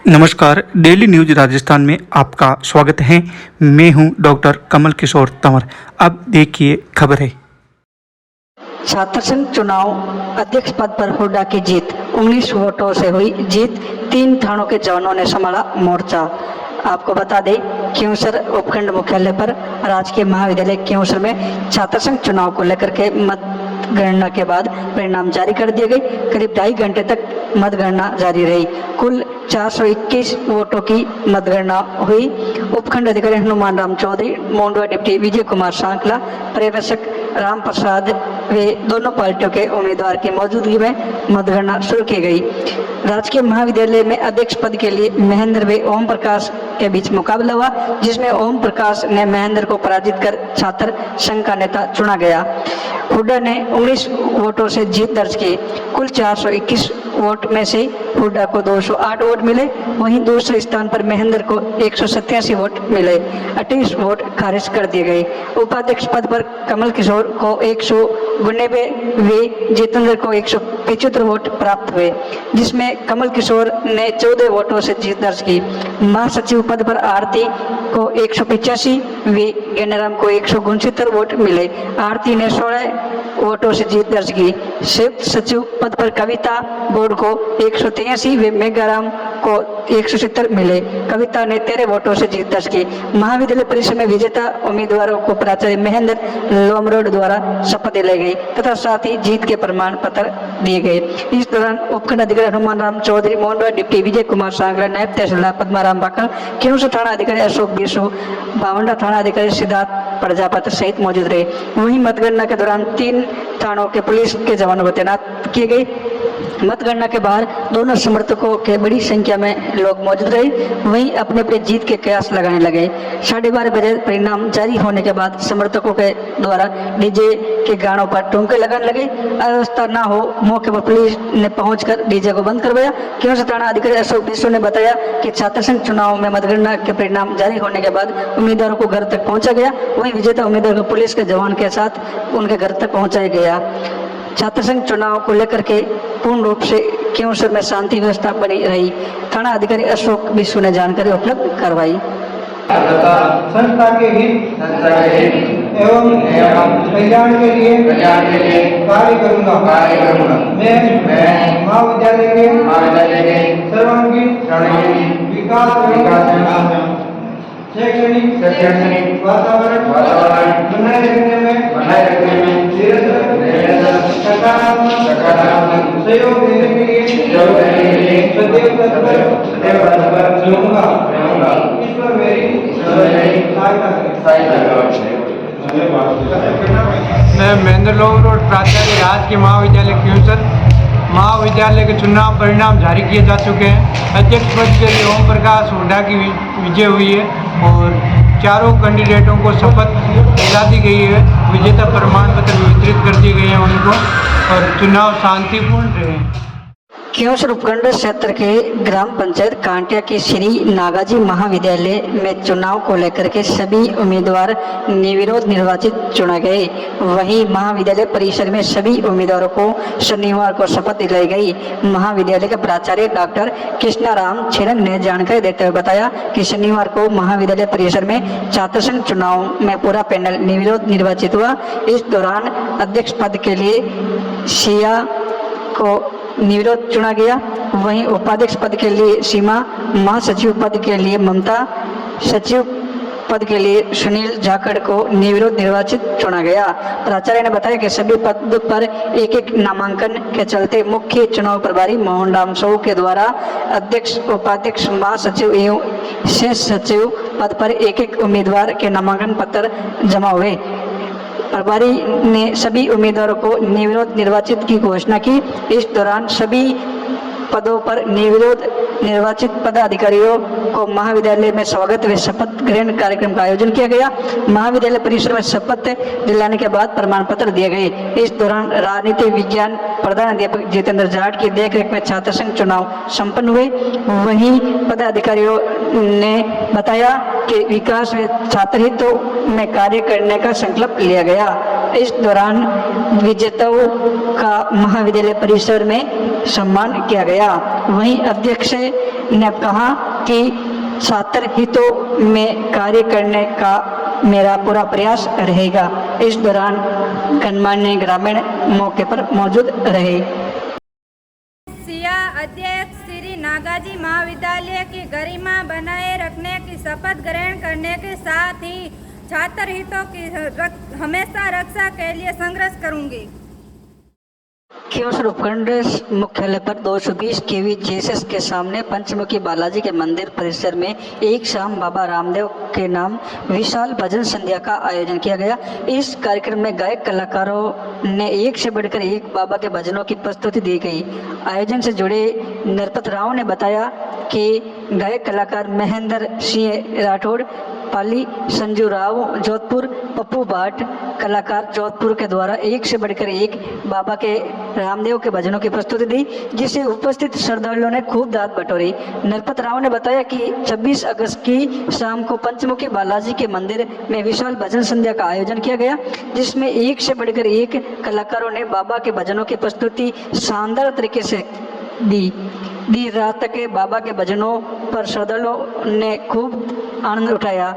नमस्कार, daily news Rajasthan में आपका स्वागत है। मैं हूं डॉक्टर कमल किशोर तंवर। अब देखिए खबरें। छात्र संघ चुनाव अध्यक्ष पद पर हुड्डा की जीत, 19 वोटों से हुई जीत। 3 थानों के जवानों ने संभाला मोर्चा। आपको बता दें, क्योंसर उपखंड मुख्यालय पर राजकीय महाविद्यालय क्योंसर में छात्र संघ चुनाव को लेकर के मतगणना के बाद परिणाम जारी कर दिए गए। करीब 2.5 घंटे तक मतगणना जारी रही। कुल 421 वोटों की मतगणना हुई। उपखंड अधिकारी हनुमान राम चौधरी, मोंडवा डिप्टी विजय कुमार सांकला, पर्यवेक्षक राम प्रसाद वे दोनों पार्टियों के उम्मीदवार की मौजूदगी में मतगणना शुरू की गई। राजकीय महाविद्यालय में अध्यक्ष पद के लिए महेंद्र व ओम प्रकाश के बीच मुकाबला हुआ, जिसमें ओम प्रकाश ने महेंद्र को पराजित कर छात्र संघ का नेता चुना गया। हुड्डा ने 19 वोटों से जीत दर्ज की। कुल 421 वोट में से हुड्डा को 208 वोट मिले। वहीं दूसरे स्थान पर महेंद्र को 187 वोट मिले। 28 वोट खारिज कर दिए गए। उपाध्यक्ष पद पर कमल किशोर को 199 व जितेंद्र को 175 वोट प्राप्त हुए, जिसमें कमल किशोर ने 14 वोटों से जीत दर्ज की। महासचिव पद पर आरती को 185 व ज्ञानाराम को 169 वोट मिले। आरती ने 16 वोटों से जीत दर्ज की। संयुक्त सचिव पद पर कविता बोर्ड को 183 व मेघाराम को 170 मिले। कविता ने 13 वोटों से जीत दर्ज की। महाविद्यालय परिसर में विजेता उम्मीदवारों को प्राचार्य महेंद्र लोमरोड द्वारा शपथ दिलाई गई तथा साथ ही जीत के प्रमाण पत्र दिए गए। इस दौरान उपखंड अधिकारी हनुमान राम चौधरी, मोंडवा डिप्टी विजय कुमार सांगला, नायब तहसीलदार पद्माराम बाकल, क्योंसर थाना अधिकारी अशोक बिसु, बावंडा थाना अधिकारी सिद्धार्थ प्रजापति सहित मौजूद रहे। वहीं मतगणना के दौरान 3 थानों के पुलिस के जवानों को तैनात किए गए। मतगणना के बाहर दोनों समर्थकों के बड़ी संख्या में लोग मौजूद रहे। वहीं अपने अपने जीत के कयास लगाने लगे। 12:30 बजे परिणाम जारी होने के बाद समर्थकों के द्वारा डीजे के गानों पर ठुमके लगाने लगे। अव्यवस्था न हो, मौके पर पुलिस ने पहुंचकर डीजे को बंद करवाया। क्योंसर थाना अधिकारी अशोक बिसु ने बताया कि छात्र संघ चुनाव में मतगणना के परिणाम जारी होने के बाद उम्मीदवारों को घर तक पहुंचा गया। वहीं विजेता उम्मीदवार को पुलिस के जवान के साथ उनके घर तक पहुंचाया गया। छात्र संघ चुनाव को लेकर के पूर्ण रूप से क्योंसर में शांति व्यवस्था बनी रही। थाना अधिकारी अशोक बिसु ने जानकारी उपलब्ध करवाई। संस्था के हित एवं कल्याण के लिए कार्य करूंगा। मैं महाविद्यालय के सर्वांगीण विकास शैक्षणिक वातावरण बनाए रखने में सकारात्मक सहयोग देने के लिए सदैव तत्पर रहूंगा। ईश्वर मेरी सहायता करें। मैं महेंद्र लोमरोड प्राचार्य राजकीय महाविद्यालय क्योंसर। महाविद्यालय के चुनाव परिणाम जारी किए जा चुके हैं। अध्यक्ष पद के लिए ओम प्रकाश हुड्डा की विजय हुई है और चारों कैंडिडेटों को शपथ दिला दी गई है। विजेता प्रमाण पत्र वितरित कर दिए गए हैं उनको और चुनाव शांतिपूर्ण रहे। क्योंसर उपखंड क्षेत्र के ग्राम पंचायत कांटिया के श्री नागाजी महाविद्यालय में चुनाव को लेकर के सभी उम्मीदवार निर्विरोध निर्वाचित चुने गए। वहीं महाविद्यालय परिसर में सभी उम्मीदवारों को शनिवार को शपथ दिलाई गई। महाविद्यालय के प्राचार्य डॉक्टर कृष्णाराम छिरंग ने जानकारी देते हुए बताया कि शनिवार को महाविद्यालय परिसर में छात्र संघ चुनाव में पूरा पैनल निर्विरोध निर्वाचित हुआ। इस दौरान अध्यक्ष पद के लिए सिया को निर्विरोध चुना गया। वहीं उपाध्यक्ष पद के लिए सीमा, महासचिव पद के लिए ममता, सचिव पद के लिए सुनील जाखड़ को निर्विरोध निर्वाचित चुना गया। प्राचार्य ने बताया कि सभी पद पर एक नामांकन के चलते मुख्य चुनाव प्रभारी मोहन राम साहू के द्वारा अध्यक्ष, उपाध्यक्ष, महासचिव एवं शेष सचिव पद पर एक उम्मीदवार के नामांकन पत्र जमा हुए। प्रभारी ने सभी उम्मीदवारों को निर्विरोध निर्वाचित की घोषणा की। इस दौरान सभी पदों पर निर्विरोध निर्वाचित पदाधिकारियों को महाविद्यालय में स्वागत व शपथ ग्रहण कार्यक्रम का आयोजन किया गया। महाविद्यालय परिसर में शपथ दिलाने के बाद प्रमाण पत्र दिए गए। इस दौरान राजनीति विज्ञान प्रधान अध्यापक जितेंद्र जाट की देखरेख में छात्र संघ चुनाव संपन्न हुए। वहीं पदाधिकारियों ने बताया कि विकास व छात्र हितों में कार्य करने का संकल्प लिया गया। इस दौरान विजेताओं का महाविद्यालय परिसर में सम्मान किया गया। वहीं अध्यक्ष ने कहा कि छात्र हितों में कार्य करने का मेरा पूरा प्रयास रहेगा। इस दौरान गणमान्य ग्रामीण मौके पर मौजूद रहे। सिया अध्यक्ष श्री नागाजी महाविद्यालय की गरिमा बनाए रखने की शपथ ग्रहण करने के साथ ही छात्र हितों की हमेशा रक्षा के लिए संघर्ष करूंगी। खींवसर उपखंड मुख्यालय पर 220 केवी जेएसएस के सामने पंचमुखी बालाजी के मंदिर परिसर में एक शाम बाबा रामदेव के नाम विशाल भजन संध्या का आयोजन किया गया। इस कार्यक्रम में गायक कलाकारों ने एक से बढ़कर एक बाबा के भजनों की प्रस्तुति दी गई। आयोजन से जुड़े नरपत राव ने बताया कि गायक कलाकार महेंद्र सिंह राठौड़, पाली संजू राव जोधपुर, पप्पू भाट कलाकार जोधपुर के द्वारा एक से बढ़कर एक बाबा के रामदेव के भजनों की प्रस्तुति दी, जिसे उपस्थित श्रद्धालुओं ने खूब दाद बटोरी। नरपत राव ने बताया कि 26 अगस्त की शाम को पंचमुखी बालाजी के मंदिर में विशाल भजन संध्या का आयोजन किया गया, जिसमें एक से बढ़कर एक कलाकारों ने बाबा के भजनों की प्रस्तुति शानदार तरीके से दी। देर रात तक बाबा के भजनों पर श्रद्धालुओं ने खूब आनंद उठाया।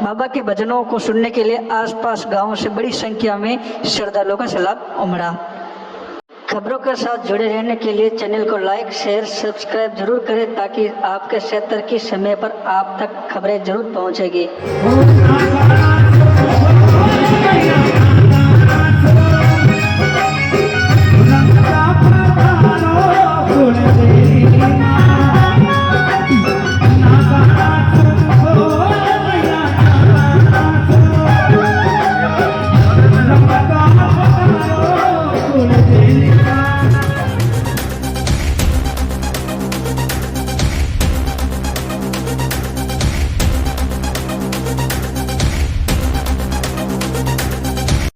बाबा के भजनों को सुनने के लिए आसपास गांवों से बड़ी संख्या में श्रद्धालुओं का सैलाब उमड़ा। खबरों के साथ जुड़े रहने के लिए चैनल को लाइक, शेयर, सब्सक्राइब जरूर करें ताकि आपके क्षेत्र की समय पर आप तक खबरें जरूर पहुंचेगी।